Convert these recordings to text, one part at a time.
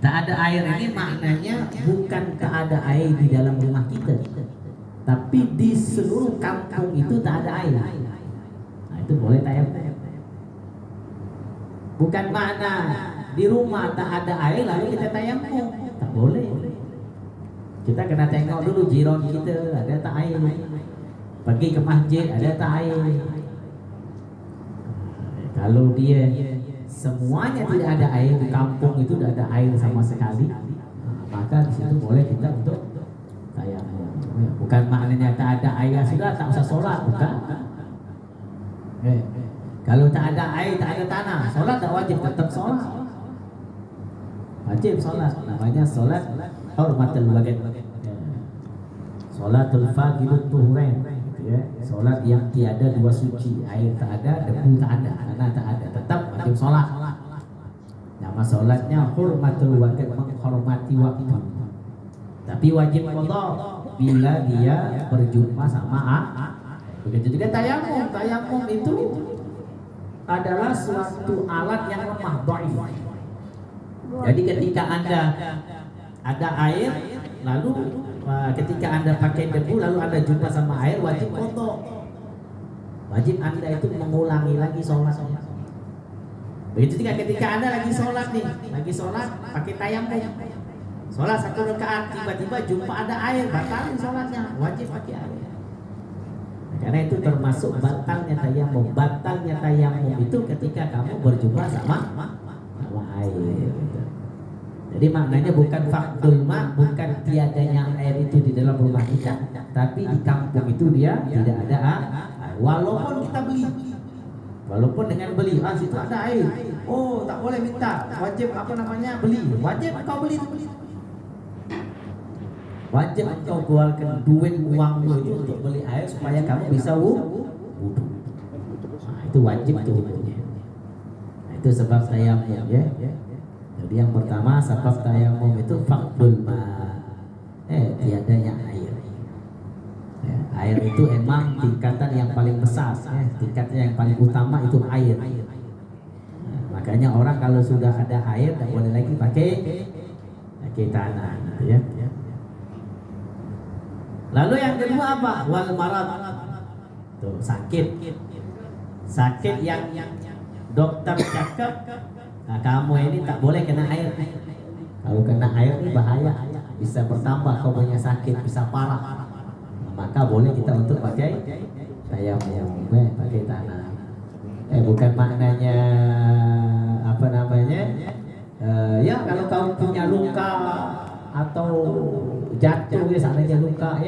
Tak ada air ini maknanya bukan tak ada air di dalam rumah kita, tapi di seluruh kampung itu tak ada air. Nah, itu boleh tayamum. Bukan makna di rumah tak ada air lalu kita tayamum, tak boleh. Kita kena tengok dulu jiran kita ada tak air. Pergi ke masjid ada tak air. Kalau dia semuanya tidak ada air di kampung itu tidak ada air sama sekali, maka di situ boleh kita untuk tayamum. Bukan maknanya tak ada air sudah tak usah sholat, bukan. Kalau tak ada air, tak ada tanah, sholat tak wajib, tetap sholat. Wajib sholat, namanya sholat hormatul waqt. Sholatul faqidut tuhurain, ya. Sholat yang tiada dua suci, air tak ada, debu tak ada, tanah tak ada, tetap wajib sholat. Nama sholatnya hormatul waqt, menghormati waktu. Tapi wajib qadha bila dia berjumpa sama begitu juga tayamum. Tayamum itu adalah suatu alat yang lemah, dhaif. Jadi ketika Anda ada air, lalu ketika Anda pakai debu lalu Anda jumpa sama air, wajib qadha. Wajib Anda itu mengulangi lagi sholatnya. Begitu juga ketika Anda lagi sholat nih, lagi sholat pakai tayamum. Sholat 1 rakaat, tiba-tiba jumpa ada air, batal sholatnya, wajib pakai air. Karena itu termasuk batalnya tayamum. Batalnya tayamum itu ketika kamu berjumpa sama air. Jadi maknanya bukan fakdul ma, bukan tiadanya air itu di dalam rumah kita, tapi di kampung itu dia tidak ada air. Walaupun kita beli, walaupun dengan beli, situ ada air, oh tak boleh minta, wajib beli, wajib kau beli. Wajib engkau keluarkan duit uangmu itu untuk beli air supaya kamu bisa wudhu. Nah, itu wajib tuh hukumnya. Nah, itu sebab tayamum ya. Jadi yang pertama sebab tayamum itu fakdul ma, tiadanya air. Ya, air itu emang tingkatan yang paling besar, tingkatnya yang paling utama itu air. Nah, makanya orang kalau sudah ada air tak boleh lagi pakai tanah, gitu ya. Lalu yang kedua apa? Wal marad. Tuh, sakit. Sakit yang dokter cakap, nah, kamu ini tak boleh kena air. Kalau kena air ini bahaya, bisa bertambah kau punya sakit, bisa parah. Maka boleh kita untuk pakai tayamum, pakai tanah. Bukan maknanya ya kalau kau punya luka atau jatuh ya seandainya luka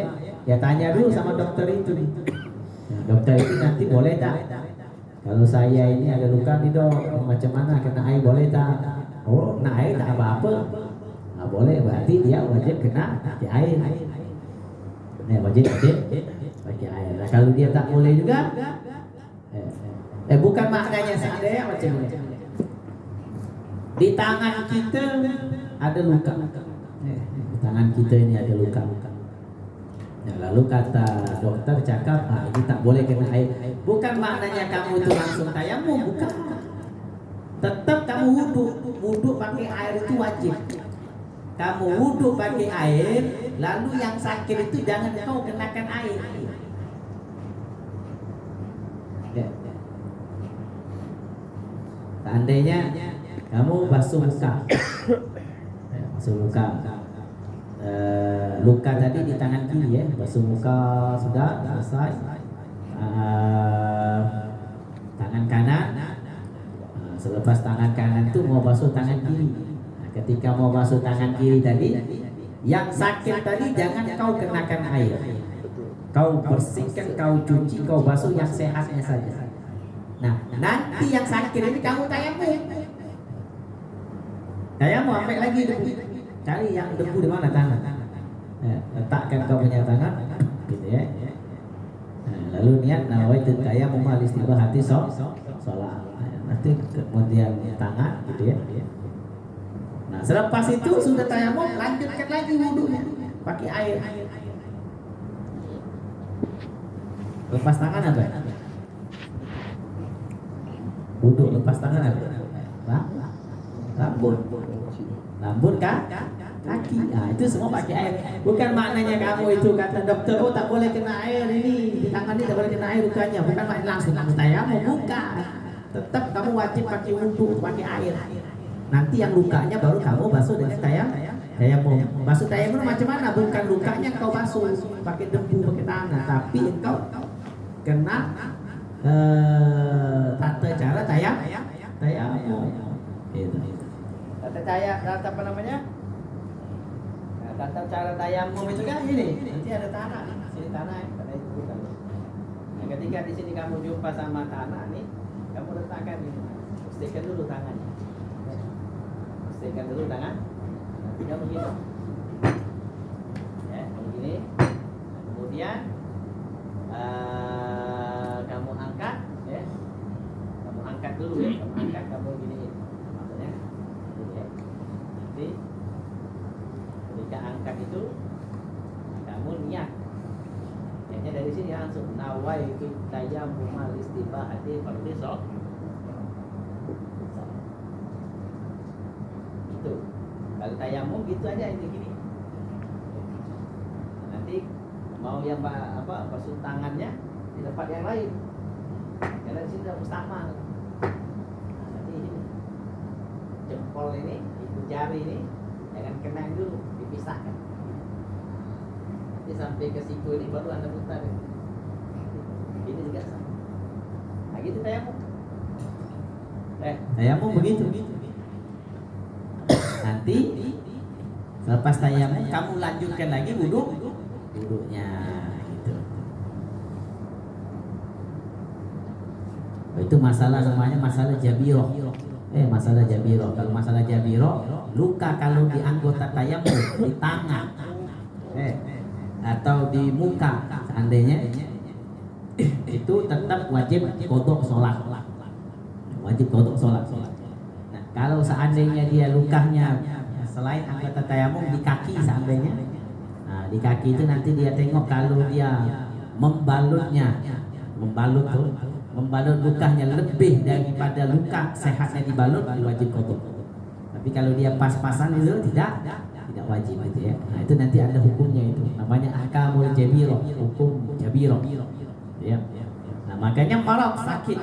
ya tanya dulu sama dokter itu. Nah, dokter itu nanti boleh tak? Kalau saya ini ada luka nih dok, macam mana kena air boleh tak? Oh, kena air tak apa-apa. Nah, boleh, berarti dia wajib kena pakai air. Nah, wajib pakai air. Nah, kalau dia tak boleh juga, bukan maknanya seandainya macam ini. Di tangan kita ada luka. Tangan kita ini ada luka. Nah, lalu kata dokter cakap, ini tak boleh kena air. Bukan maknanya kamu itu langsung tayamum, bukan. Tetap kamu wudhu pakai air itu wajib. Kamu wudhu pakai air, lalu yang sakit itu jangan kau kenakan air. Seandainya kamu basuh muka, luka tadi di tangan kiri ya, basuh muka sudah selesai. Tangan kanan, selepas tangan kanan itu mau basuh tangan kiri. Nah, ketika mau basuh tangan kiri tadi, yang sakit tadi jangan kau kenakan air. Kau bersihkan, kau cuci, kau basuh yang sehatnya saja. Nah, nanti yang sakit ini kamu tayamum. Tayamum ambil lagi debu. Cari yang debu di mana tangan. Letakkan kau punya tangan, gitu ya. Nah, lalu niat nawaitu tayamum al-istibahati sholat. Nanti kemudian tangan, gitu ya. Nah, selepas itu sudah tayamum, lanjutkan lagi wudhunya pakai air. Lepas tangan apa? Wudhu lepas tangan apa? Rambut. Lambun kaki. Nah, itu semua pakai air. Bukan maknanya kamu itu kata dokter, oh tak boleh kena air ini, di tangan ini tak boleh kena air lukanya. Bukan maknanya langsung kamu tayamum, bukan. Tetap kamu wajib pakai wudu, pakai air. Nanti yang lukanya baru kamu basuh dengan tayamum. Basuh tayamum macam mana? Bukan lukanya kau basuh pakai debu, pakai tanah, tapi engkau kena tata cara tayamum. Itu. Tata apa namanya? Tata cara tayamum itu kan ini. Nanti ada tanah, sini tanah, tanah itu bukan. Nah, ketika di sini kamu jumpa sama tanah nih, kamu letakkan ini. Pastikan dulu tangannya. Pastikan dulu tangan. Nanti kamu begini. Ya, begini. Kemudian kamu angkat, ya. Kamu angkat dulu ya. Kamu angkat, kamu gini. Maksudnya, ini ya. Nanti ketika angkat itu, kamu niat. Niatnya dari sini langsung nawaitu tayammum al-istibahati fardhi shalah. Itu. Kalau tayamum gitu aja ini gini. Nanti mau yang basuh tangannya di tempat yang lain. Karena di sini sudah mustamal. Nanti ini jempol ini, ibu jari ini jangan kena dulu, dipisahkan. Nanti sampai ke siku ini baru Anda putar. Ini juga sama. Nah gitu tayamum. Tayamum begitu. Nanti selepas tayamum kamu lanjutkan lagi wudunya gitu. Itu masalah namanya masalah jabiroh. Masalah jabiroh. Kalau masalah jabiroh, luka kalau di anggota tayamum, di tangan, atau di muka, seandainya itu tetap wajib qodok sholat. Wajib qodok sholat. Nah, kalau seandainya dia lukanya selain anggota tayamum di kaki seandainya, nah, di kaki itu nanti dia tengok kalau dia membalut lukanya lebih daripada luka sehatnya dibalut, wajib qodok. Tapi kalau dia pas-pasan itu tidak wajib gitu ya. Nah, itu nanti ada hukumnya, itu namanya ahkamul jabirah, hukum jabirah. Ya. Nah, makanya marad sakit.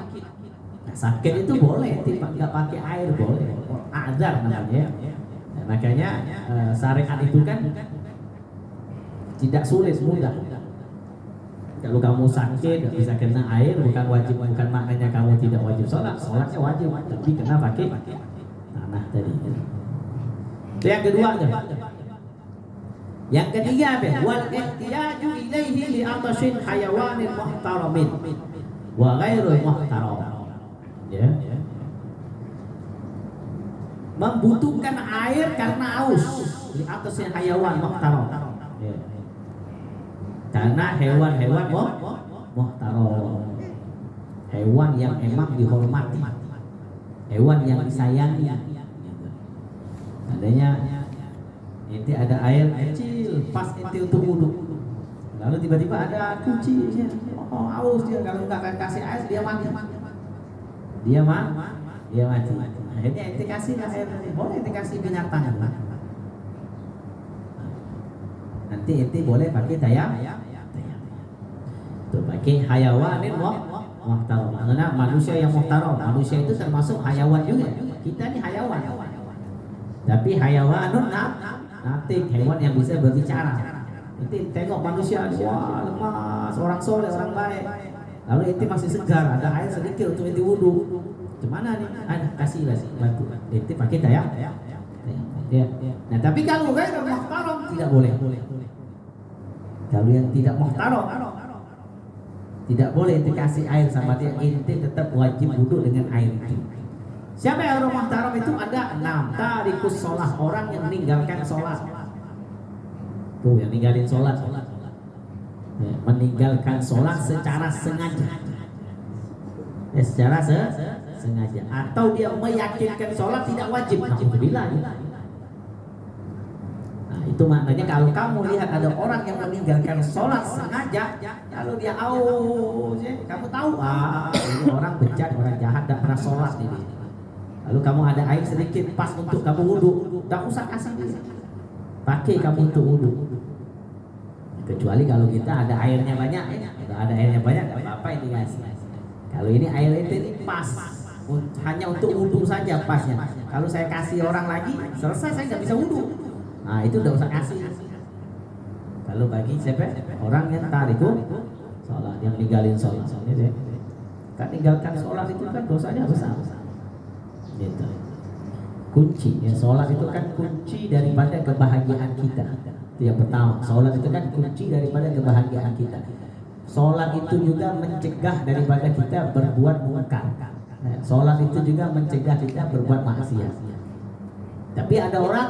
Nah, sakit itu boleh, enggak pakai air boleh. Azar namanya. Nah, makanya syariat itu kan tidak sulit, mudah. Kalau kamu sakit bisa kena air, bukan bukan maknanya kamu tidak wajib sholat. Sholatnya wajib, tapi kena pakai tanah tadi. Itu yang kedua tuh. Yang ketiga wal ihtiyaju ilaihi li atashin hayawanin muhtaramin wa ghairul muhtaram. Ya. Membutuhkan air karena aus li atashin hayawan muhtaram. Ya. Karena hewan-hewan muhtaram, hewan yang emang dihormati, hewan yang disayangi. Adanya ini ada air kecil pas inti untuk wudhu, lalu tiba-tiba ada kucing, aus dia, kalau nggak kasih air dia mati. Akhirnya inti kasih air, boleh inti kasih binatang. Nanti inti boleh pakai tayamum. Tuh, pakai hayawanin muhtaram. Maksudnya manusia yang muhtaram. Manusia itu termasuk hayawan juga. Kita ini hayawan. Tapi hayawanun natik, hewan yang bisa berbicara. Nanti tengok manusia, wah lemas, orang soleh, orang baik. Lalu itu masih segar, ada air sedikit untuk inti wudu. Gimana nih? Kasih bantu. Itu pakai tayamum. Ya. Nah, tapi kalau ghairul muhtaram tidak boleh. Kalau yang tidak muhtaram tidak boleh dikasih air sama dia, inti tetap wajib wudu dengan air itu. Siapa yang orang muhtaram itu? Ada 6 tarikus sholat, orang yang meninggalkan sholat. Tuh, yang ninggalin sholat. Ya, meninggalkan sholat secara sengaja. Ya, secara sengaja. Atau dia meyakinkan sholat tidak wajib. Alhamdulillah. Itu maknanya kalau kamu lihat ada orang yang meninggalkan sholat sengaja, lalu dia aus, kamu tahu ini orang bejat, orang jahat, tidak pernah sholat ini. Lalu kamu ada air sedikit pas untuk kamu wudhu, tak usah kasih dia. Pakai kamu untuk wudhu. Kecuali kalau kita ada airnya banyak, kalau ada airnya banyak, nggak apa-apa ini kasih. Kalau ini air itu ini pas, hanya untuk wudhu saja pasnya. Kalau saya kasih orang lagi, selesai saya nggak bisa wudhu. Nah itu udah usah kasih. Kalau bagi siapa? Orang yang tariku sholat, yang ninggalin sholat, soalnya kan tinggalkan sholat itu kan dosanya besar. Gitu. Kunci ya, sholat itu kan kunci daripada kebahagiaan kita. Itu yang pertama, sholat itu kan kunci daripada kebahagiaan kita. Sholat itu juga mencegah daripada kita berbuat munkar. Sholat itu juga mencegah kita berbuat maksiat. Tapi ada orang,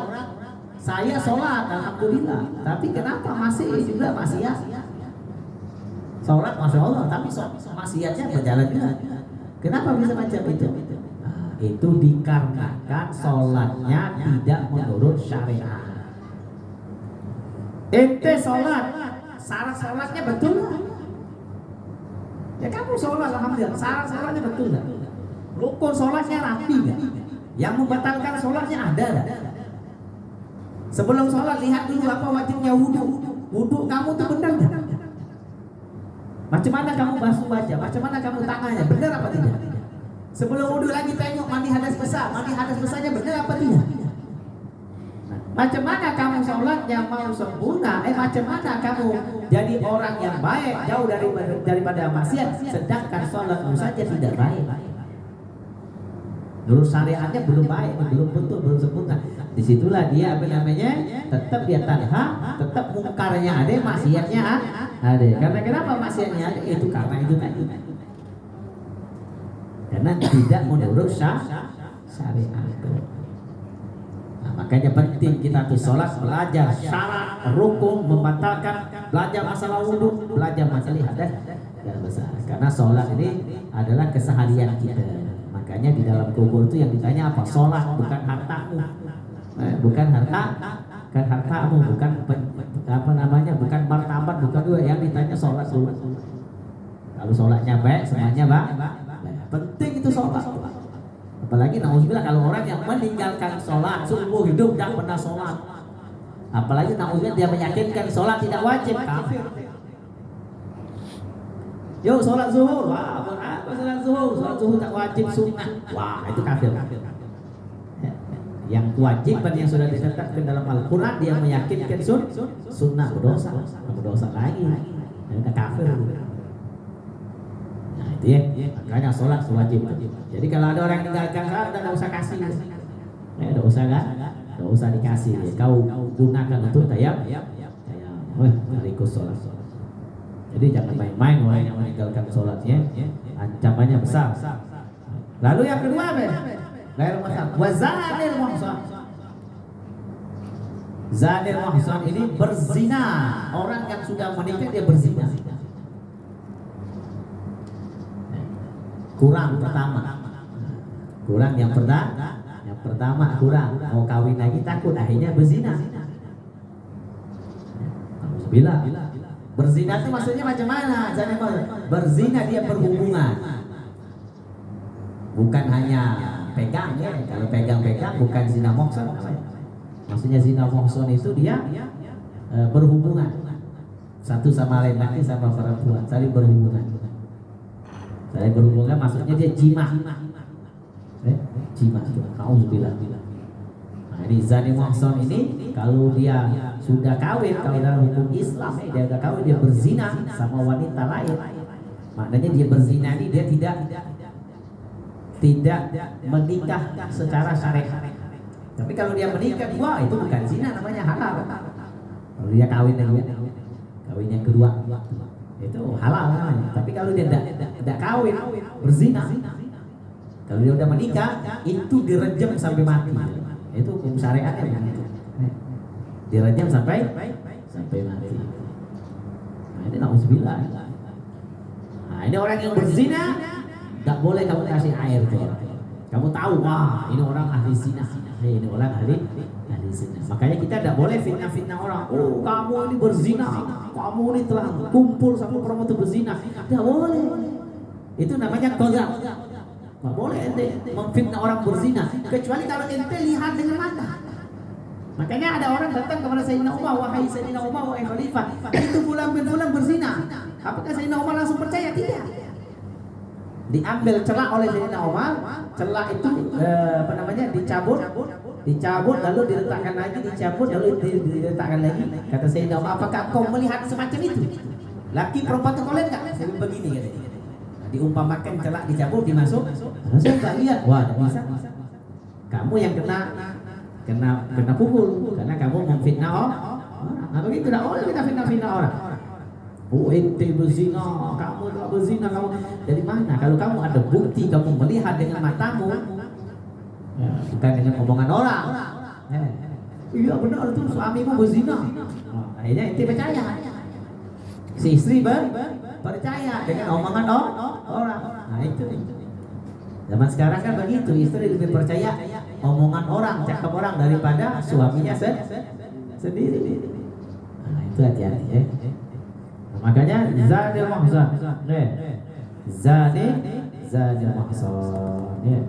saya sholat alhamdulillah, tapi kenapa masih juga maksiat? Sholat masya Allah, tapi maksiatnya berjalan juga. Kenapa bisa macam itu? Itu dikarenakan sholatnya tidak menurut syariat. Ente sholat, syarat sholatnya betul nggak? Ya kamu sholat alhamdulillah, syarat sholatnya betul nggak? Rukun sholatnya rapi nggak? Yang membatalkan sholatnya ada nggak? Sebelum sholat lihat dulu apa wajibnya wudhu. Wudhu kamu tuh benar nggak? Macam mana kamu basuh wajah? Macam mana kamu tangannya? Benar apa tidak? Sebelum wudhu lagi tengok mandi hadas besar, mandi hadas besarnya benar apa tidak? Macam mana kamu sholat yang mau sempurna? Macam mana kamu jadi orang yang baik jauh daripada maksiat, sedangkan sholatmu saja tidak baik? Menurut syariatnya belum baik, belum betul, belum sempurna. Disitulah dia apa namanya? Tetap dia tanha, tetap mungkarnya ada, maksiatnya ada. Karena kenapa maksiatnya ada? Itu karena itu tadi. Karena tidak menurut syariat. Nah, makanya penting kita tuh sholat, belajar syarat, rukun, membatalkan, belajar masalah wudhu, belajar masalah hadas dan besar. Karena sholat ini adalah keseharian kita. Makanya di dalam kubur itu yang ditanya apa? Sholat, bukan hartamu, bukan hartamu, bukan apa namanya, bukan martabat, bukan dua. Yang ditanya sholat dulu. Kalau sholatnya baik, semuanya baik. Penting itu sholat. Apalagi na'udzubillah kalau orang yang meninggalkan sholat seumur hidup tidak pernah sholat. Apalagi na'udzubillah dia meyakinkan sholat tidak wajib, kafir. Yo sholat zuhur, wah apa sholat zuhur tak wajib, sunnah, wah itu kafir. Yang kewajiban yang sudah ditetapkan dalam Al-Quran dia meyakinkan sunnah, berdosa lagi, itu kafir. Nah itu ya, makanya sholat wajib. Jadi kalau ada orang yang tinggalkan sholat, tidak usah kasih, tidak usah kan, tidak usah dikasih. Kau gunakan untuk tayam, ikut sholat. Jadi jangan main-main orang yang meninggalkan sholatnya, ancamannya besar. Lalu yang kedua apa? Lalu masalah wazanil muhsan. Zanil muhsan ini berzina. Orang yang sudah menikah dia berzina. Kurang pertama. Kurang yang pertama kurang. Mau kawin lagi takut akhirnya berzina. Alhamdulillah. Berzina itu maksudnya macam mana? Berzina dia berhubungan. Bukan hanya pegang ya. Kalau pegang-pegang bukan zina muhsan. Maksudnya zina muhsan itu dia berhubungan satu sama lain, laki sama perempuan, saling berhubungan. Saling berhubungan maksudnya dia jima. Jima itu. Alhamdulillah. Nah, ini zani muhsan ini kalau dia sudah kawin, kalau dalam hukum Islam dia sudah kawin, dia berzina sama wanita lain. Maknanya dia berzina ini dia tidak menikah secara syariat. Tapi kalau dia menikah, wah itu bukan zina, namanya halal. Kalau dia kawin yang kedua, itu halal namanya. Tapi kalau dia tidak kawin, berzina, kalau dia udah menikah, itu direjam sampai mati. Itu hukum syariatnya begitu. Dirajam sampai mati. Nah ini na'udzubillah. Nah ini orang yang berzina, tak boleh kamu kasih air ke orang. Kamu tahu, wah ini orang ahli zina, ini orang ahli zina. Makanya kita tidak boleh fitnah orang. Oh kamu ini berzina, kamu ini telah kumpul sama perempuan itu berzina. Tidak boleh. Itu namanya qadzaf. Tak boleh ente memfitnah orang berzina kecuali kalau ente lihat dengan mata. Makanya ada orang datang kepada Sayyidina Umar, wahai Sayyidina Umar, wahai khalifah, itu fulan bin fulan berzina. Apakah Sayyidina Umar langsung percaya? Tidak. Diambil celak oleh Sayyidina Umar, celak itu dicabut lalu diletakkan lagi, dicabut lalu diletakkan lagi. Kata Sayyidina Umar, apakah kau melihat semacam itu? Laki perempuan terkolek enggak? Saya begini katanya. Diumpamakan celak dicabut dimasuk. Saya enggak lihat. Wah, enggak bisa. Kamu yang kena pukul karena kamu memfitnah orang. Nah, begitu tidak boleh kita fitnah orang. Oh, ente berzina, kamu telah berzina, kamu dari mana? Kalau kamu ada bukti, kamu melihat dengan matamu, ya, bukan dengan omongan orang. Iya benar itu suamimu berzina. Akhirnya ente percaya. Si istri percaya dengan omongan orang. Nah itu. Zaman sekarang kan begitu, istri lebih percaya omongan orang, cakap orang daripada suaminya sendiri. Nah itu hati-hati ya. Nah, makanya zanil mahzan, zanil mahzan. Ya.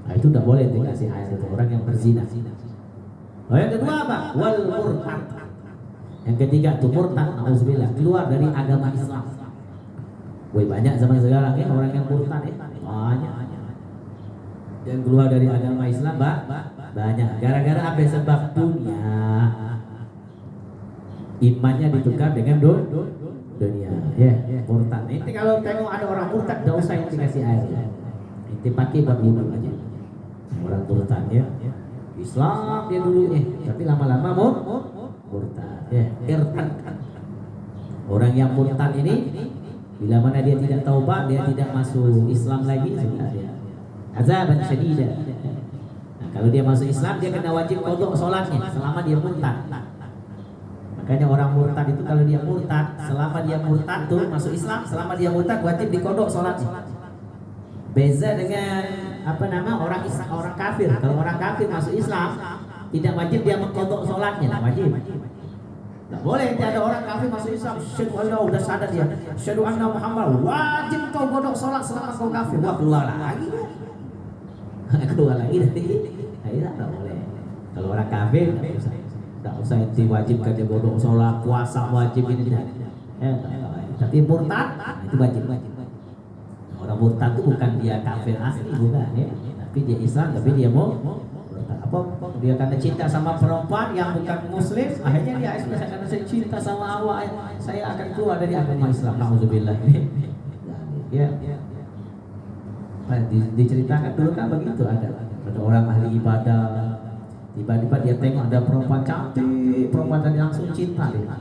Nah itu tidak boleh dikasih air itu orang yang berzina. Oh, yang kedua apa? Wal murtad. Yang ketiga itu murtad, nauzubillah, keluar dari agama Islam. Woi banyak zaman sekarang ya orang yang murtad ya. Banyak. Yang keluar dari agama Islam banyak. Gara-gara apa? Sebab dunia. Imannya ditukar dengan dunia. Ya, murtad. Nanti kalau tengok ada orang murtad, tidak usah yang dikasih air. Nanti pakai buat wudhu aja. Orang murtad ya. Islam dia dulu tapi lama-lama murtad. Ya, irtad. Orang yang murtad ini bila mana dia tidak taubat, dia tidak masuk Islam lagi, sudah dia azaban syadidah. Nah, kalau dia masuk Islam, dia kena wajib qada salatnya selama dia murtad. Makanya orang murtad itu kalau dia murtad, selama dia murtad tuh masuk Islam, selama dia murtad wajib diqada salatnya. Beza dengan orang kafir. Kalau orang kafir masuk Islam, tidak wajib dia mengqada salatnya, tidak wajib. Tak boleh ada orang kafir masuk Islam, syahadu Allah udah sadar dia, syahadu anna Muhammad, wajib kau godok sholat selama kau kafir. Wah keluar lagi, keluar lagi dari, tak boleh. Kalau orang kafir tak usah diwajibkan dia godok sholat, puasa wajib ini tidak. Tapi murtad itu wajib. Orang murtad itu bukan dia kafir asli, bukan ya, tapi dia Islam, tapi dia mau dia karena cinta sama perempuan yang bukan muslim, akhirnya dia karena saya cinta sama awak, saya akan keluar dari agama Islam. Nauzubillah. Ya. Diceritakan dulu kan begitu, ada orang ahli ibadah, tiba-tiba dia tengok ada perempuan cantik, perempuan tadi langsung cinta dia.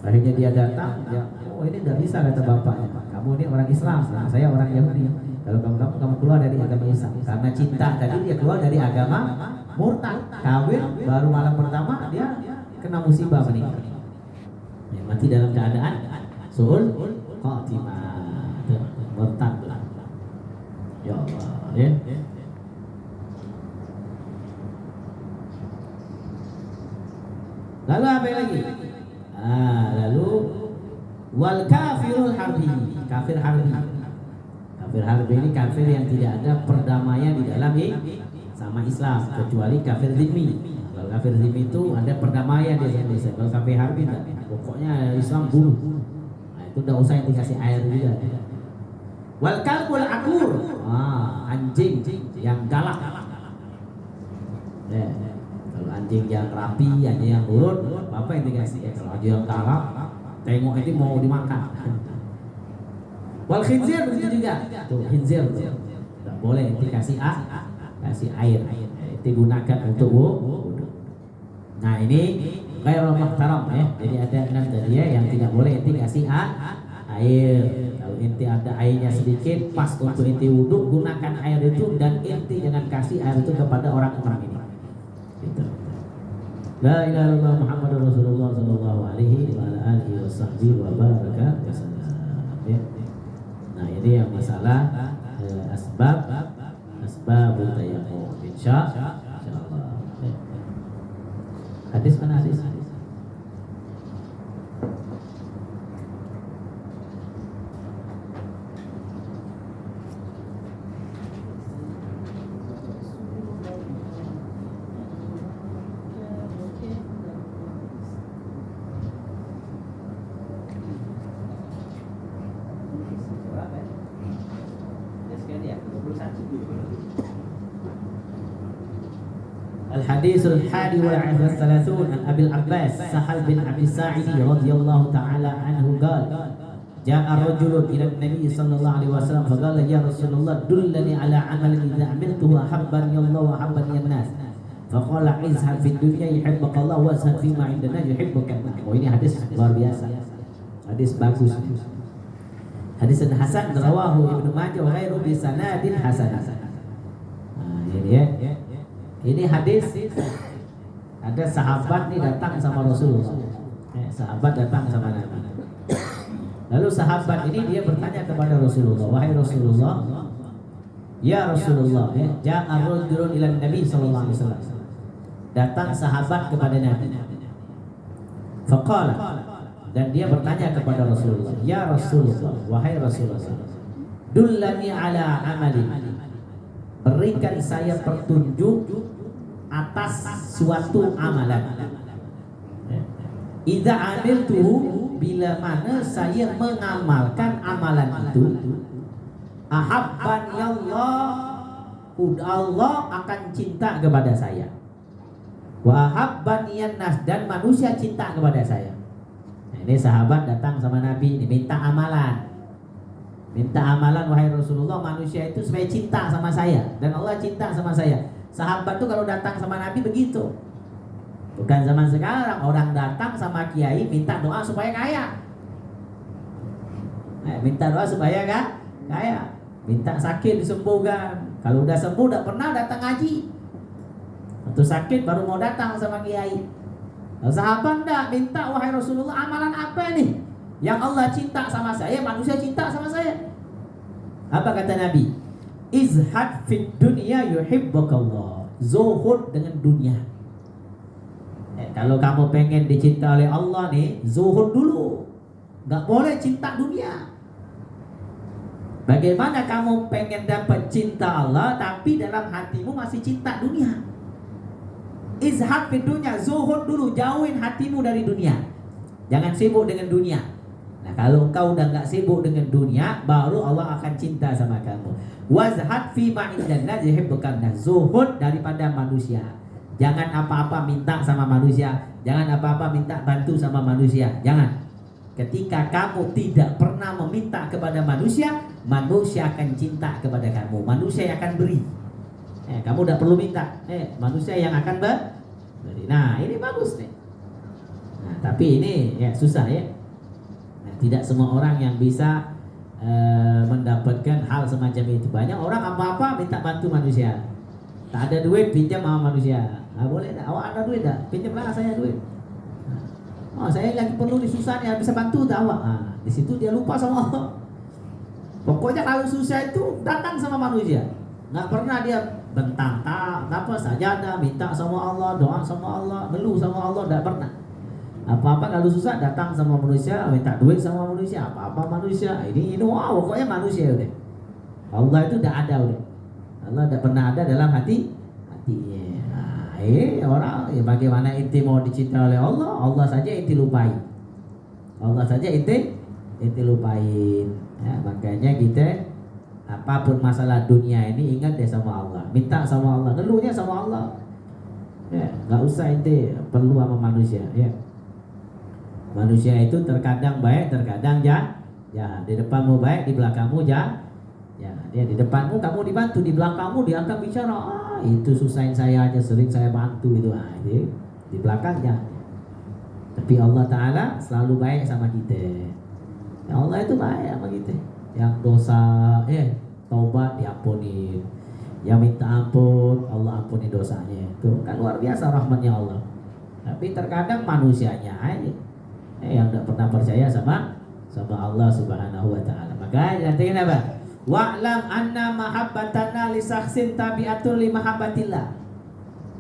Akhirnya dia datang, oh ini tidak bisa kata bapaknya, kamu ini orang Islam, nah, saya orang Yahudi. Kalau kamu keluar dari agama Islam karena cinta tadi, dia keluar dari agama murtad, kawin baru malam pertama dia kena musibah meninggal. Ya, mati dalam keadaan suul khatimah, murtad. Ya Allah, ya. Lalu apa lagi? Lalu wal kafirul harbi, kafir harbi. Kafir harbi ini kafir yang tidak ada perdamaian di dalam sama Islam, kecuali kafir zimmi. Kalau kafir zimmi itu ada perdamaian di dalam Islam. Kalau kafir harbi tidak, pokoknya Islam bunuh. Nah, itu tidak usah yang dikasih air juga. Wal kalbul akur, anjing yang galak. Ya, kalau anjing yang rapi, anjing yang nurut, apa yang dikasih? Kalau anjing yang galak, tengok itu mau dimakan. Wal khinzir begitu juga. Tuh khinzir tidak boleh dikasih kasih air. Itu gunakan untuk wudu. Nah ini ghairul muhtaram ya. Jadi ada 6 tadi ya yang tidak boleh dikasih air. Kalau inti ada airnya sedikit, pas untuk inti wudu, gunakan air itu dan inti jangan kasih air itu kepada orang-orang ini. Gitu. La ilaha illallah Muhammadur Rasulullah sallallahu alaihi wa alihi wasallam. Ya. Nah ini yang masalah asbabut tayammum. Insyaallah. Hadis mana hadis? Hadisul hadi wal 30 an Abil Abbas Sahal bin Abi Sa'idi radhiyallahu ta'ala anhu qala ja'a rajulun ila Nabi sallallahu alaihi wasallam faqala ya Rasulullah dullani ala amalin idza amiltuhu ahabbani Allah wa ahabbani an-nas. Faqala izhad fid dunya yuhibbuka Allah wa izhad fi ma 'indana yuhibbuka Allah. Oh, ini hadis luar biasa. Hadis bagus. Hadis hasan rawahu Ibnu Majah wa ghairu bi sanadin hasan. Nah, ini ya. Ini hadis ada sahabat nih datang sama Rasulullah. Sahabat datang sama Nabi. Lalu sahabat ini dia bertanya kepada Rasulullah, wahai Rasulullah, ya Rasulullah, ja'a rajulun ila Nabi sallallahu alaihi wasallam. Datang sahabat kepada Nabi. Faqala, dan dia bertanya kepada Rasulullah, ya Rasulullah, wahai Rasulullah, dullani ala amalin, berikan saya petunjuk atas suatu amalan. Idza amiltu, bila mana saya mengamalkan amalan itu, ahabbani Allah akan cinta kepada saya. Wa ahabbani nas, dan manusia cinta kepada saya. Nah, ini sahabat datang sama Nabi, ini minta amalan. Minta amalan, wahai Rasulullah, manusia itu supaya cinta sama saya dan Allah cinta sama saya. Sahabat tuh kalau datang sama Nabi begitu. Bukan zaman sekarang orang datang sama kiai minta doa supaya kaya. Minta doa supaya kaya. Minta sakit disembuhkan. Kalau udah sembuh udah pernah datang ngaji. Waktu sakit baru mau datang sama kiai. Nah, sahabat enggak minta, wahai Rasulullah, amalan apa nih yang Allah cinta sama saya, manusia cinta sama saya? Apa kata Nabi? Izhad fid dunya yuhibbukallah. Zuhud dengan dunia. Kalau kamu pengen dicinta oleh Allah nih, zuhud dulu. Gak boleh cinta dunia. Bagaimana kamu pengen dapat cinta Allah tapi dalam hatimu masih cinta dunia? Izhad fid dunya, zuhud dulu, jauhin hatimu dari dunia. Jangan sibuk dengan dunia. Nah, kalau kau udah gak sibuk dengan dunia, baru Allah akan cinta sama kamu. Wazhad fi ma indana yuhibbukan nas. Zuhud daripada manusia. Jangan apa-apa minta sama manusia, jangan apa-apa minta bantu sama manusia. Jangan. Ketika kamu tidak pernah meminta kepada manusia, manusia akan cinta kepada kamu. Manusia yang akan beri. Kamu tidak perlu minta. Manusia yang akan beri. Nah, ini bagus nih. Nah, tapi ini ya susah ya. Nah, tidak semua orang yang bisa mendapatkan hal semacam itu. Banyak orang apa-apa minta bantu manusia. Tak ada duit pinjam sama manusia. Boleh tak? Awak ada duit tak? Pinjamlah saya duit. Saya lagi perlu di susah nih, bisa bantu tak awak? Di situ dia lupa sama Allah. Pokoknya kalau susah itu datang sama manusia. Nggak pernah dia bentang apa sajadah, minta sama Allah, doa sama Allah, ngeluh sama Allah, tidak pernah. Apa-apa kalau susah datang sama manusia, minta duit sama manusia, apa-apa manusia. Ini wow, pokoknya manusia udah. Allah itu tidak ada udah. Allah tidak pernah ada dalam hatinya. Orang ya bagaimana inti mau dicinta oleh Allah, Allah saja inti lupai. Allah saja inti lupain. Ya, makanya kita apapun masalah dunia ini ingat deh sama Allah, minta sama Allah, ngeluhnya sama Allah. Ya, nggak usah inti perlu sama manusia. Ya. Manusia itu terkadang baik, terkadang jahat. Di depanmu baik, di belakangmu jahat. Ya, dia di depanmu kamu dibantu, di belakangmu dianggap bicara, itu susahin saya aja, sering saya bantu itu. Itu di belakangnya. Tapi Allah Ta'ala selalu baik sama kita. Ya, Allah itu baik sama kita. Yang dosa, taubat diampuni. Yang minta ampun, Allah ampuni dosanya. Itu kan luar biasa rahmatnya Allah. Tapi terkadang manusianya yang tidak pernah percaya sama Allah Subhanahu wa Ta'ala. Maka nanti apa? Wa'lam anna mahabbatana li sakhsin tabi'atul li mahabbatillah.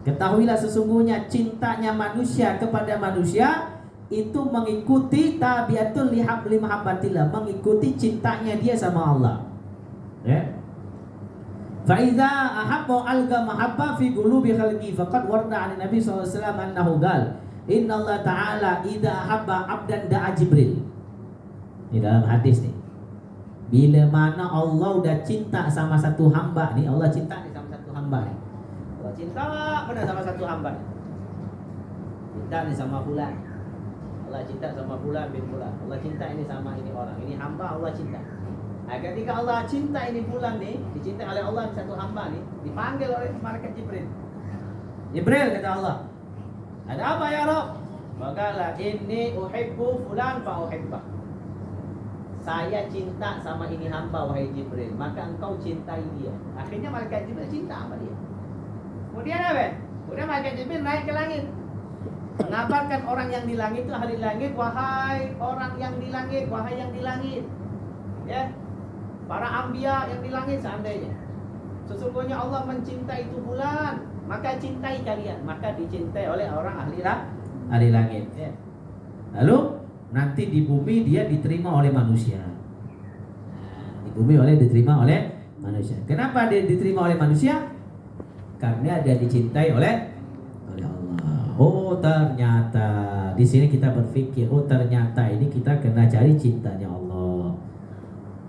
Ketahuilah sesungguhnya cintanya manusia kepada manusia itu mengikuti tabi'atul li mahabbatillah, mengikuti cintanya dia sama Allah. Ya. Fa idza ahabba alga mahabba fi qulubi khalqi faqad warda 'an Nabi sallallahu alaihi wasallam annahu qala inna Allah ta'ala idza ahabba 'abdan da'a Jibril. Ini dalam hadis nih. Bila mana Allah udah cinta sama satu hamba nih, Allah cinta nih sama satu hamba nih. cinta benar sama satu hamba. Cinta ni sama fulan. Allah cinta sama fulan bin fulan. Allah cinta ini sama ini orang. Ini hamba Allah cinta. Ketika Allah cinta ini fulan ni, dicintai oleh Allah satu hamba ni, dipanggil oleh malaikat Jibril. Jibril kata Allah, ada apa ya Rabb? Makalah inni uhibbu fulan fa uhibbah. Saya cinta sama ini hamba wahai Jibril, maka engkau cintai dia. Akhirnya malaikat Jibril cinta sama dia. Kemudian apa? Kemudian malaikat Jibril naik ke langit. Mengabarkan orang yang di langit itu ahli langit, wahai orang yang di langit, wahai yang di langit. Ya. Para anbiya yang di langit seandainya sesungguhnya Allah mencintai itu bulan, maka cintai kalian, maka dicintai oleh orang ahli langit. Ya. Lalu nanti di bumi dia diterima oleh manusia. Di bumi diterima oleh manusia. Kenapa dia diterima oleh manusia? Karena dia dicintai oleh Allah. Oh ternyata di sini kita berpikir, oh ternyata ini kita kena cari cintanya Allah.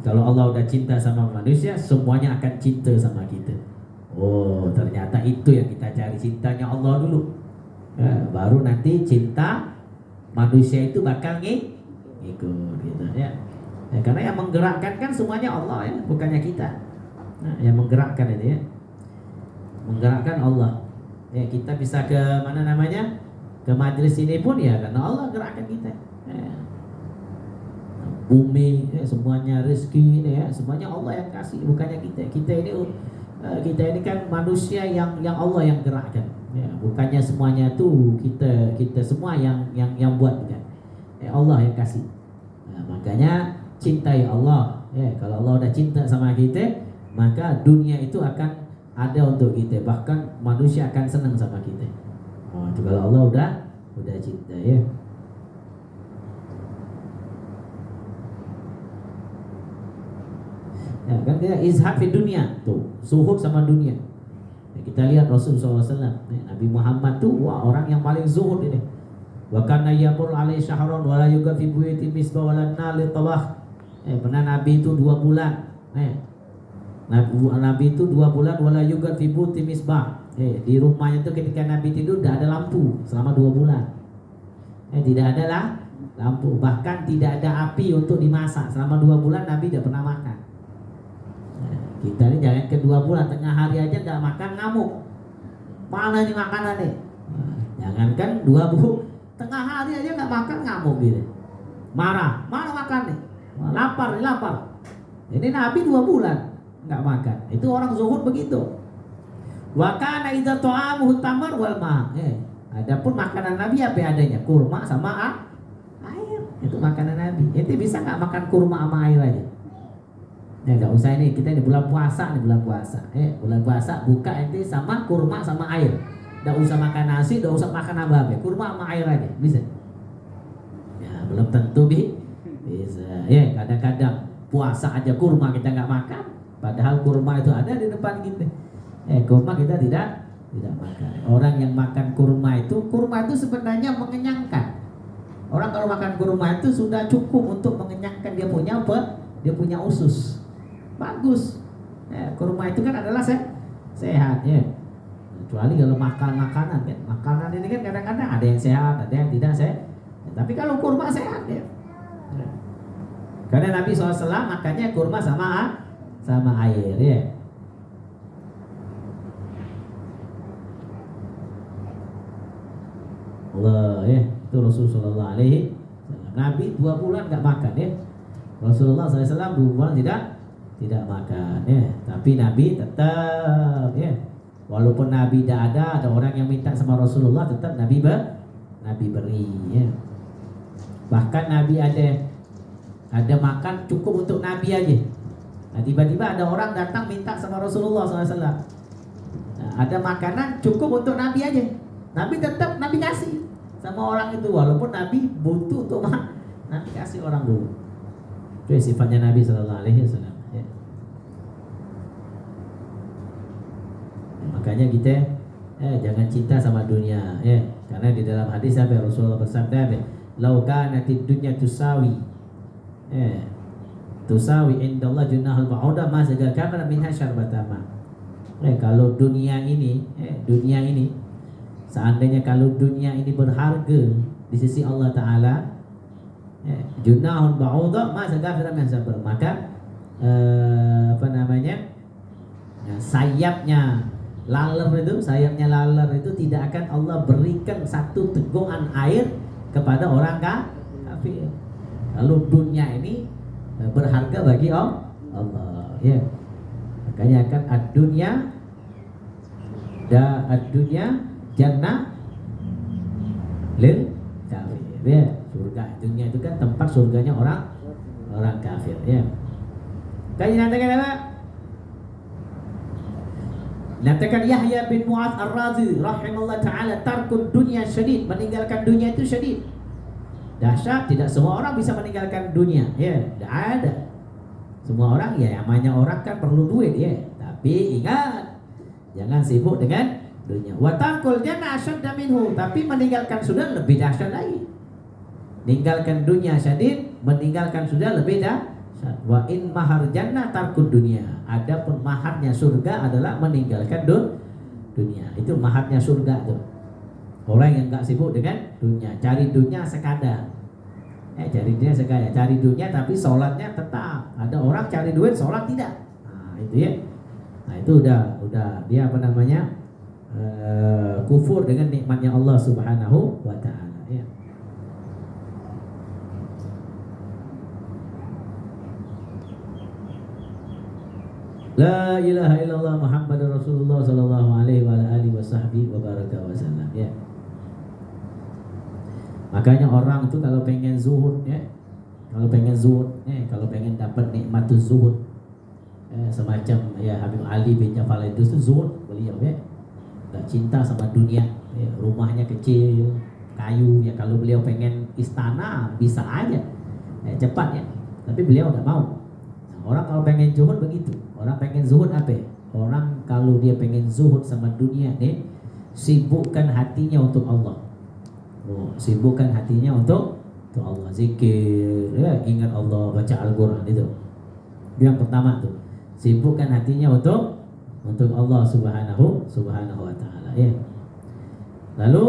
Kalau Allah udah cinta sama manusia, semuanya akan cinta sama kita. Oh ternyata itu yang kita cari, cintanya Allah dulu. Ya, baru nanti cinta manusia itu bakal ngikut gitu ya. Karena yang menggerakkan kan semuanya Allah ya, bukannya kita. Nah, yang menggerakkan itu ya, menggerakkan Allah. Ya, kita bisa ke mana namanya, ke majelis ini pun ya karena Allah gerakkan kita. Ya. Bumi, ya, semuanya rezeki, ya, semuanya Allah yang kasih, bukannya kita. Kita ini kan manusia yang Allah yang gerakkan. Ya, bukannya semuanya tuh kita semua yang buat kan. Ya, Allah yang kasih. Nah, makanya cintai Allah. Ya, kalau Allah udah cinta sama kita, maka dunia itu akan ada untuk kita. Bahkan manusia akan senang sama kita. Oh, itu kalau Allah udah cinta ya. Ya, kan dia izhad fi dunia tuh, zuhud sama dunia. Ya, kita lihat Rasulullah SAW, ya, Nabi Muhammad tuh wah orang yang paling zuhud ini. Wa kana yamur alaihi syahran wa la yuga fi buyti misbah wa la nali tabah. Pernah Nabi itu 2 bulan. Nabi itu 2 bulan wa la yuga fi buyti misbah. Di rumahnya itu ketika Nabi tidur tidak ada lampu selama 2 bulan. Tidak ada lah lampu, bahkan tidak ada api untuk dimasak selama 2 bulan. Nabi tidak pernah makan. Kita ini jangan ke 2 bulan, tengah hari aja nggak makan ngamuk. Mana nih makanan nih? Jangankan 2 bulan, tengah hari aja nggak makan ngamuk gitu. Marah, mana makan nih? Lapar. Ini Nabi 2 bulan nggak makan. Itu orang zuhud begitu. Wa kana idza ta'amuhu tamar wal ma'. Adapun makanan Nabi apa adanya? Kurma sama air. Itu makanan Nabi. Ente bisa nggak makan kurma sama air aja? Ya nggak usah ini, kita ini bulan puasa bulan puasa buka ente sama kurma sama air. Nggak usah makan nasi, nggak usah makan apa-apa, kurma sama air aja bisa. Ya belum tentu bisa. Ya kadang-kadang puasa aja kurma kita nggak makan, padahal kurma itu ada di depan kita. Kurma kita tidak makan. Orang yang makan kurma itu sebenarnya mengenyangkan. Orang kalau makan kurma itu sudah cukup untuk mengenyangkan, dia punya apa? Dia punya usus. Bagus. Kurma itu kan adalah sehat ya. Kecuali kalau makan makanan kan. Makanan ini kan kadang-kadang ada yang sehat, ada yang tidak sehat. Tapi kalau kurma sehat ya. Karena Nabi SAW makannya kurma sama air ya. Allah ya, itu Rasulullah alaihi Nabi 2 bulan nggak makan ya. Rasulullah SAW 2 bulan tidak makan ya, tapi Nabi tetap ya, walaupun Nabi tidak ada orang yang minta sama Rasulullah, tetap Nabi beri ya. Bahkan Nabi ada makan cukup untuk Nabi aja. Nah, tiba-tiba ada orang datang minta sama Rasulullah SAW. Nah, ada makanan cukup untuk Nabi aja. Nabi tetap Nabi kasih sama orang itu, walaupun Nabi butuh untuk Nabi kasih orang dulu. Itu sifatnya Nabi SAW. Makanya kita jangan cinta sama dunia ya. Karena di dalam hadis apa Rasulullah bersabda, "Lau kanatid dunya tusawi indallah junahul ba'udah ma zaga kamar minha syarbatama." Kalau dunia ini seandainya kalau dunia ini berharga di sisi Allah Ta'ala, junahun ba'udha ma sagafira min sabr, maka sayapnya laler itu tidak akan Allah berikan satu teguhan air kepada orang kafir. Kalau dunia ini berharga bagi Allah, ya. Makanya kan ad-dunya jannah lil kafir, ya. Surga dunia itu kan tempat surganya orang kafir, ya. Kayak Natakan Yahya bin Mu'adz Ar-Razi rahimahullah ta'ala, tarkud dunia syadid, meninggalkan dunia itu syadid, dahsyat. Tidak semua orang bisa meninggalkan dunia, ya. Tidak ada. Semua orang, ya namanya orang kan perlu duit, ya. Tapi ingat, jangan sibuk dengan dunia. Wa tarkul jannah asyadda minhu, tapi meninggalkan sudah lebih dahsyat lagi. Meninggalkan dunia syadid, meninggalkan sudah lebih dahsyat. Wa in mahar jannah tarkud dunia. Adapun maharnya surga adalah meninggalkan dunia. Itu maharnya surga tuh. Orang yang enggak sibuk dengan dunia, cari dunia sekadar. Cari dunia tapi sholatnya tetap. Ada orang cari duit, sholat tidak. Nah, itu ya. Nah, itu udah dia kufur dengan nikmatnya Allah Subhanahu wa ta'ala, ya. La ilaha illallah Muhammadur Rasulullah sallallahu alaihi wa alihi wa baraka wasallam, ya. Makanya orang itu kalau pengen zuhud, ya, kalau pengen dapat nikmatus zuhud, semacam ya Habib Ali bin Jafar itu zuhud beliau, ya, tak cinta sama dunia, ya, rumahnya kecil kayu, ya. Kalau beliau pengen istana bisa aja, ya, cepat, ya, tapi beliau nggak mau. Nah, orang kalau pengen zuhud begitu. Orang pengen zuhud apa? Orang kalau dia pengen zuhud sama dunia nih, sibukkan hatinya untuk Allah. Sibukkan hatinya untuk Allah, zikir, ya, ingat Allah, baca Al-Quran, itu yang pertama tuh. Sibukkan hatinya untuk Allah Subhanahu wa ta'ala, ya. Lalu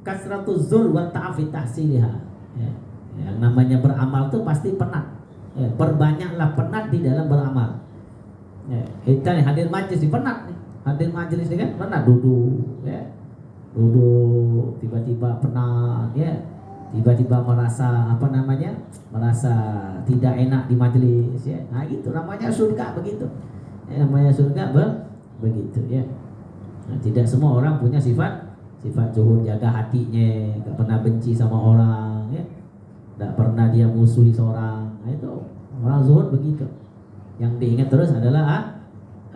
kasratuz zul wa ta'afi tahsiliha, ya. Yang namanya beramal tuh pasti penat, ya. Perbanyaklah penat di dalam beramal, ya. Kita hadir majlis di penat nih. Hadir majlis ini kan penat, duduk, ya. Duduk tiba-tiba penat, ya. Tiba-tiba merasa merasa tidak enak di majelis, ya. Nah, itu namanya surga begitu. Ya, namanya surga begitu, ya. Nah, tidak semua orang punya sifat zuhud, jaga hatinya, enggak pernah benci sama orang, ya. Enggak pernah dia musuhi seorang. Nah, itu orang zuhud begitu. Yang diingat terus adalah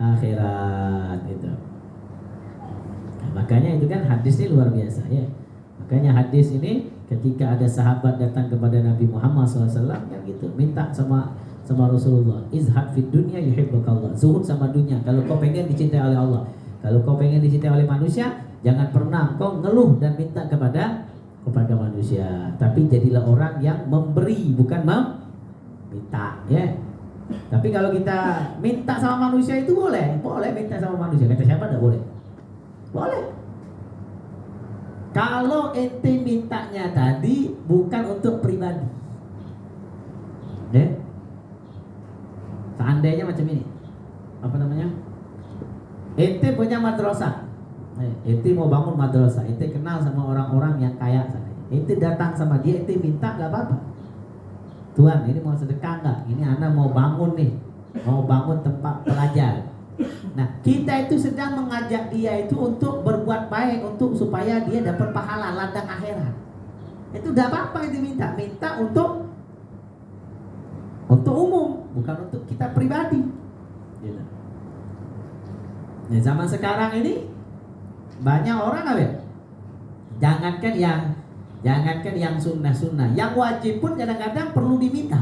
akhirat, itu. Nah, makanya itu kan hadis ini luar biasa, ya. Makanya hadis ini ketika ada sahabat datang kepada Nabi Muhammad SAW, kan gitu, minta sama Rasulullah, izhad fid dunya yuhibbukallah, zuhud sama dunia. Kalau kau pengen dicintai oleh Allah, kalau kau pengen dicintai oleh manusia, jangan pernah kau ngeluh dan minta kepada manusia, tapi jadilah orang yang memberi, bukan meminta, ya. Tapi kalau kita minta sama manusia itu boleh minta sama manusia. Kata siapa enggak boleh? Boleh. Kalau ente mintanya tadi bukan untuk pribadi, ya. Seandainya macam ini, ente punya madrasah, ente mau bangun madrasah, ente kenal sama orang-orang yang kaya, ente datang sama dia, ente minta gak apa-apa. Tuhan, ini mau sedekah nggak? Ini anak mau bangun nih, mau bangun tempat pelajar. Nah, kita itu sedang mengajak dia itu untuk berbuat baik, untuk supaya dia dapat pahala ladang akhirat. Itu udah apa-apa itu minta untuk umum, bukan untuk kita pribadi. Gitu. Nah, zaman sekarang ini banyak orang jangankan yang sunnah-sunnah, yang wajib pun kadang-kadang perlu diminta.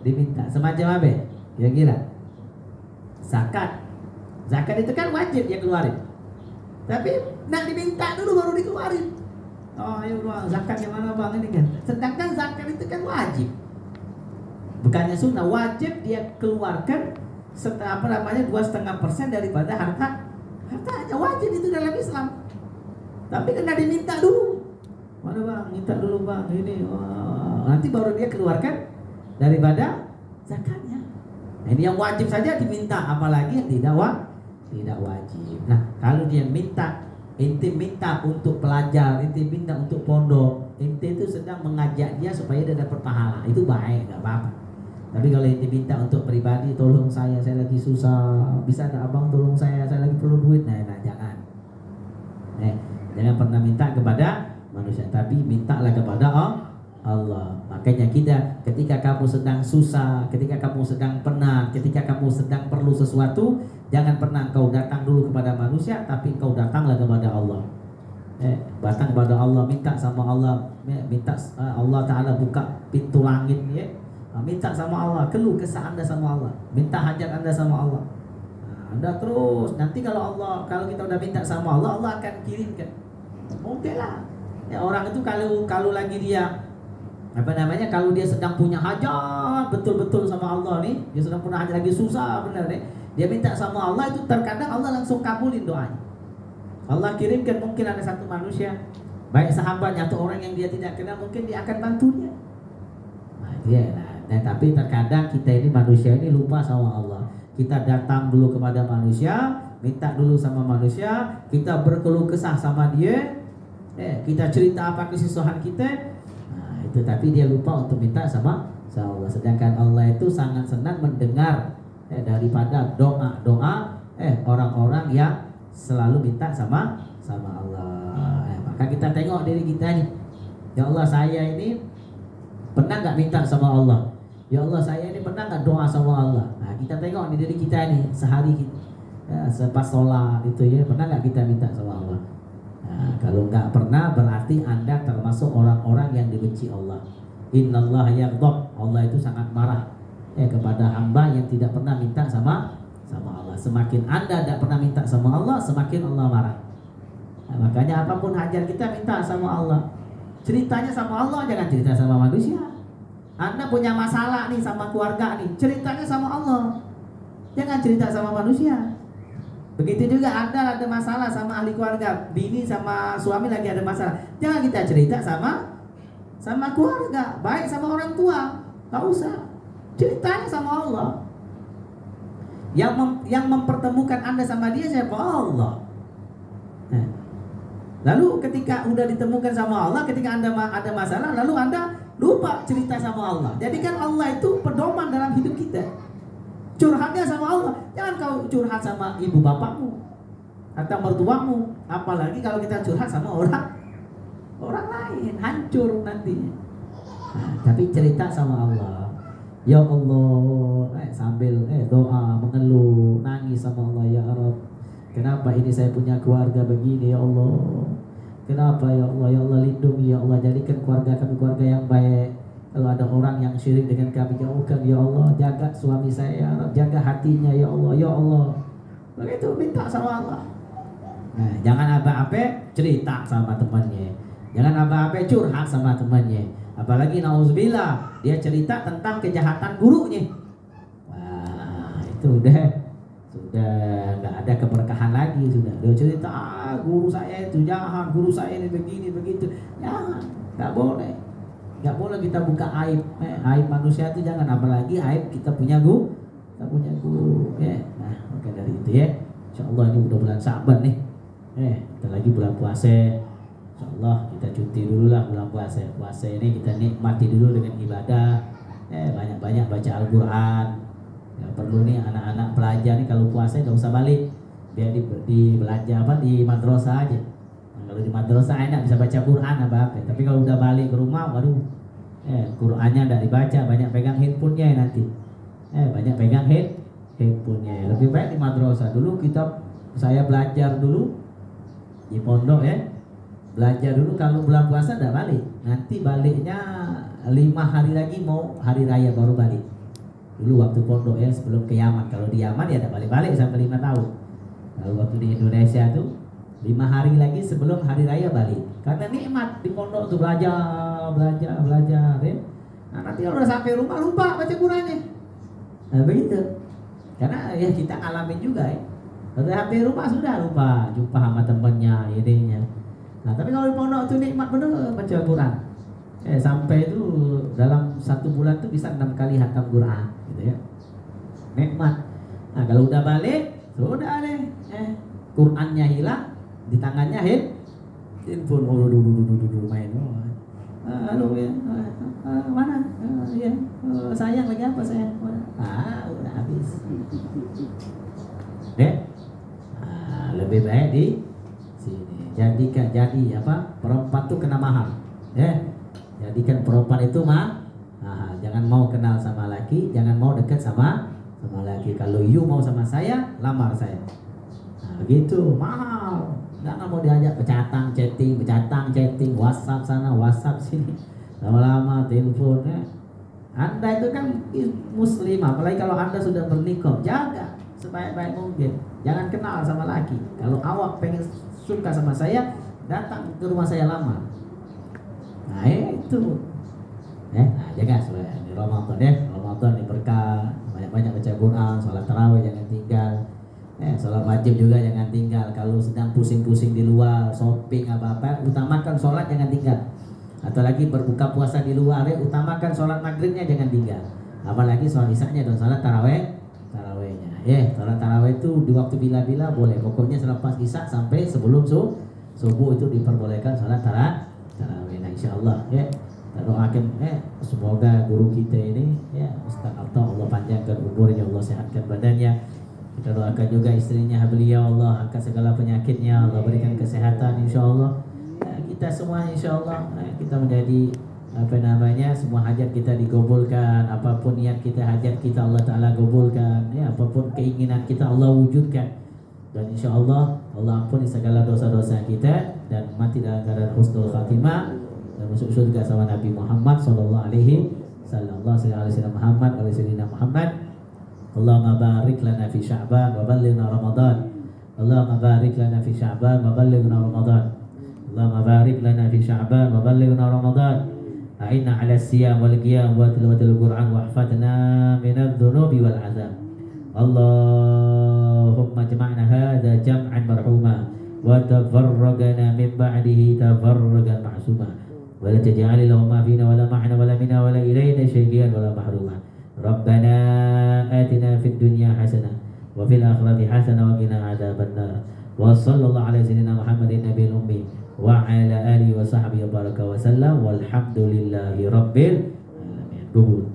Diminta. Semacam apa? Kira-kira zakat itu kan wajib dia keluarin, tapi nak diminta dulu baru dikeluarin. Oh, ayo bang, zakat yang mana bang ini kan? Sedangkan zakat itu kan wajib, bukannya sunnah. Wajib dia keluarkan apa namanya 2,5% daripada hartanya. Wajib itu dalam Islam. Tapi kena diminta dulu. Mana bang, minta dulu bang, ini. Wah. Nanti baru dia keluarkan daripada zakatnya. Nah, ini yang wajib saja diminta, apalagi yang tidak wajib. Nah, kalau dia minta, inti minta untuk pelajar, inti minta untuk pondok, inti itu sedang mengajak dia supaya dia dapat pahala, itu baik, nggak apa-apa. Tapi kalau inti minta untuk pribadi, tolong saya lagi susah, bisa nggak abang tolong saya lagi perlu duit, nah jangan. Jangan pernah minta kepada manusia, tapi mintalah kepada Allah. Makanya kita, ketika kamu sedang susah, ketika kamu sedang penat, ketika kamu sedang perlu sesuatu, jangan pernah kau datang dulu kepada manusia, tapi kau datanglah kepada Allah. Datang kepada Allah, minta sama Allah, minta Allah Ta'ala buka pintu langit, ya. Minta sama Allah, keluh kesah Anda sama Allah, minta hajat Anda sama Allah. Anda terus, nanti kalau kita udah minta sama Allah, Allah akan kirimkan. Mungkin lah. Ya, orang itu kalau lagi dia kalau dia sedang punya hajat betul-betul sama Allah nih, dia sedang punya hajat lagi susah benar nih, dia minta sama Allah, itu terkadang Allah langsung kabulin doanya. Allah kirimkan, mungkin ada satu manusia, baik sahabatnya atau orang yang dia tidak kenal, mungkin dia akan bantu dia. Tapi terkadang kita ini manusia ini lupa sama Allah. Kita datang dulu kepada manusia, minta dulu sama manusia, kita berkeluh kesah sama dia, kita cerita apa kesusahan kita, itu, tapi dia lupa untuk minta sama Allah. Sedangkan Allah itu sangat senang mendengar daripada doa orang-orang yang selalu minta sama Allah. Maka kita tengok diri kita nih, ya Allah, saya ini pernah nggak minta sama Allah? Ya Allah, saya ini pernah nggak doa sama Allah? Nah, kita tengok di diri kita nih sehari sepas sholat itu, ya, pernah nggak kita minta sama Allah? Nah, kalau nggak pernah, berarti Anda termasuk orang-orang yang dibenci Allah. Innallaha yaghdab, Allah itu sangat marah kepada hamba yang tidak pernah minta sama Allah. Semakin Anda tidak pernah minta sama Allah, semakin Allah marah. Nah, makanya apapun hajat kita minta sama Allah. Ceritanya sama Allah, jangan cerita sama manusia. Anda punya masalah nih sama keluarga nih, ceritanya sama Allah, jangan cerita sama manusia. Begitu juga Anda ada masalah sama ahli keluarga, bini sama suami lagi ada masalah, jangan kita cerita sama keluarga, baik sama orang tua, nggak usah, ceritanya sama Allah. Yang mempertemukan Anda sama dia siapa? Allah. Lalu ketika udah ditemukan sama Allah, ketika Anda ada masalah, lalu Anda lupa cerita sama Allah. Jadi kan Allah itu pedoman dalam hidup kita. Curhatnya sama Allah. Jangan kau curhat sama ibu bapakmu atau mertuamu. Apalagi kalau kita curhat sama orang lain, hancur nantinya. Nah, tapi cerita sama Allah. Ya Allah, sambil doa, mengeluh, nangis sama Allah, ya Rabb, kenapa ini saya punya keluarga begini, ya Allah? Kenapa ya Allah? Ya Allah, lindungi ya Allah, jadikan keluarga kami keluarga yang baik. Kalau ada orang yang syirik dengan kami, jauhkan ya Allah. Jaga suami saya, jaga hatinya ya Allah, ya Allah. Begitu minta sama Allah. Nah, jangan apa-apa cerita sama temannya, jangan apa-apa curhat sama temannya. Apalagi nauzubillah, dia cerita tentang kejahatan gurunya. Wah, itu sudah nggak ada keberkahan lagi. Sudah dia cerita, guru saya itu jahat, guru saya ini begini begitu. Jangan, nggak boleh kita buka aib manusia itu, jangan, apalagi aib kita punya guru ya. Nah, maka dari itu ya, insyaallah ini udah bulan Sa'ban nih, kita lagi bulan puasa. InsyaAllah kita cuti dulu lah bulan puasa. Puasa ini kita nikmati dulu dengan ibadah, banyak-banyak baca Al-Quran. Ya, perlu nih anak-anak pelajar nih kalau puasa nggak usah balik, biar di belajar di madrasah aja. Nah, kalau di madrasah enak bisa baca Quran apa. Tapi kalau udah balik ke rumah, waduh, Qurannya nggak dibaca, banyak pegang handphonenya nanti. Banyak pegang handphonenya. Lebih baik di madrasah dulu saya belajar dulu di pondok ya. Belajar dulu, kalau bulan puasa udah balik. Nanti baliknya 5 hari lagi, mau hari raya baru balik. Dulu waktu pondok ya, sebelum ke Yaman. Kalau di Yaman ya udah balik-balik sampai 5 tahun. Kalau waktu di Indonesia tuh 5 hari lagi sebelum hari raya balik. Karena nikmat di pondok tuh belajar ya. Nah, nanti kalau udah sampai rumah lupa baca Qurannya. Nah, begitu. Karena ya kita ngalamin juga ya. Dari HP rumah sudah lupa, jumpa sama temannya, idenya. Nah tapi kalau di pondok itu nikmat bener baca Quran. Sampai itu dalam 1 bulan tuh bisa 6 kali hatam Quran, gitu ya. Nikmat. Nah kalau udah balik, sudah deh. Qurannya hilang, di tangannya handphone. Oh, dulu main. Halo ya, mana? Ya, sayang lagi apa sayang? Udah habis. Lebih baik di sini. Jadi apa? Perempuan tuh kena mahal. Jadikan perempuan itu jangan mau kenal sama laki, jangan mau dekat sama laki. Kalau you mau sama saya, lamar saya. Gitu, mahal. Jangan mau diajak bercatang chatting, WhatsApp sana, WhatsApp sini. Lama-lama teleponnya. Anda itu kan muslim, apalagi kalau Anda sudah bernikah, jaga sebaik-baik mungkin. Jangan kenal sama laki. Kalau awak pengen suka sama saya, datang ke rumah saya lamar. Nah itu. Jaga supaya di Ramadan ya. Ramadan ini berkah, banyak-banyak baca Quran, sholat tarawih jangan tinggal. Sholat wajib juga jangan tinggal. Kalau sedang pusing-pusing di luar, shopping apa-apa, utamakan sholat jangan tinggal. Atau lagi berbuka puasa di luar, utamakan sholat maghribnya jangan tinggal. Apalagi sholat isya-nya dan sholat tarawihnya. Sholat tarawih itu di waktu bila-bila boleh. Pokoknya selepas isya sampai sebelum subuh itu diperbolehkan sholat tarawih. Nah insyaallah ya. Kita doakan semoga guru kita ini ya Ustaz Atta, Allah panjangkan umurnya, Allah sehatkan badannya. Kita doakan juga istrinya beliau, Allah angkat segala penyakitnya, Allah berikan kesehatan insyaallah. Kita semua insyaallah kita menjadi semua hajat kita digabulkan, apapun niat kita, hajat kita Allah Ta'ala gabulkan ya, apapun keinginan kita Allah wujudkan, dan insyaallah Allah ampuni segala dosa-dosa kita dan mati dalam keadaan husnul khatimah dan masuk surga sama Nabi Muhammad sallallahu alaihi wasallam. Muhammad. Allahumma barik lana fi Sya'ban wa ballighna Ramadan. Allahumma barik lana fi Sya'ban wa ballighna Ramadan. Allahumma barik lana fi Sya'ban wa ballighna Ramadan. A'inna 'ala as-siyam wal qiyam wa tilawatil Qur'an wa ihfadna minadh dhunubi wal 'adzab. Allahumma jama'na hadza jam'an marhuma wa tafarraqna min ba'dihi tafarraqan ma'suma. Wa la taj'al lahum fina wa la ma'na wa la minna wa la ilayna syai'an wa la mahruma. Rabbana atina fid dunya hasanah wa fil akhirati hasanah wa qina adzabannar. Wa sallallahu ala sayyidina Muhammadin nabiyil ummi wa ala alihi wa sahbihi wa baraka wa sallam walhamdulillahi rabbil alamin.